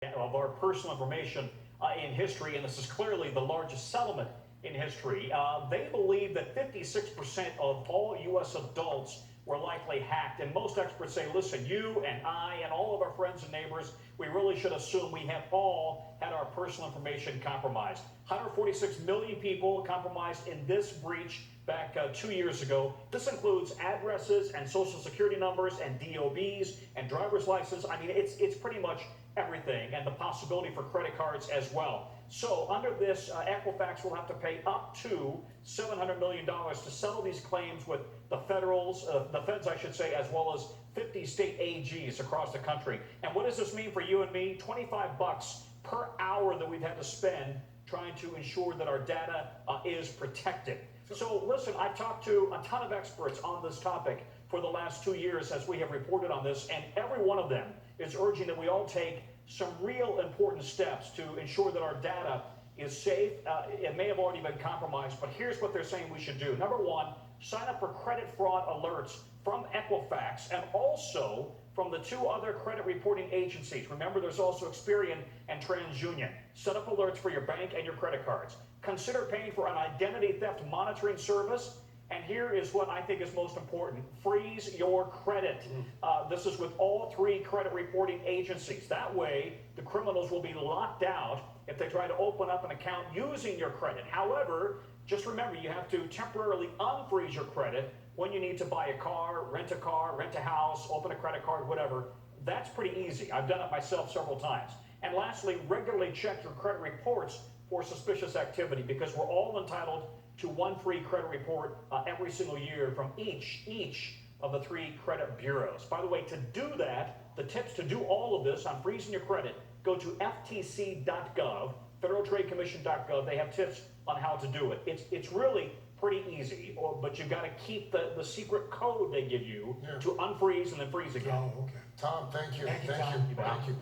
of our personal information in history, and this is clearly the largest settlement in history. They believe that 56% of all U.S. adults were likely hacked, and most experts say, listen, you and I and all of our friends and neighbors, we really should assume we have all had our personal information compromised. 146 million people compromised in this breach back 2 years ago. This includes addresses and social security numbers and DOBs and driver's license. I mean, it's pretty much everything, and the possibility for credit cards as well. So under this, Equifax will have to pay up to $700 million to settle these claims with the feds, I should say, as well as 50 state AGs across the country. And what does this mean for you and me? 25 bucks per hour that we've had to spend trying to ensure that our data is protected. So listen, I've talked to a ton of experts on this topic for the last 2 years as we have reported on this, and every one of them is urging that we all take some real important steps to ensure that our data is safe. It may have already been compromised, but here's what they're saying we should do. Number one, sign up for credit fraud alerts from Equifax and also from the two other credit reporting agencies. Remember, there's also Experian and TransUnion. Set up alerts for your bank and your credit cards. Consider paying for an identity theft monitoring service. And here is what I think is most important. Freeze your credit. This is with all three credit reporting agencies. That way, the criminals will be locked out if they try to open up an account using your credit. However, just remember, you have to temporarily unfreeze your credit when you need to buy a car, rent a house, open a credit card, whatever. That's pretty easy. I've done it myself several times. And lastly, regularly check your credit reports for suspicious activity, because we're all entitled to one free credit report every single year from each of the three credit bureaus. By the way, to do that, the tips to do all of this on freezing your credit, go to ftc.gov, federaltradecommission.gov. They have tips on how to do it. It's really pretty easy, but you've got to keep the secret code they give you to unfreeze and then freeze again. Oh, okay. Tom, thank you. Thank you, Tom. Thank you.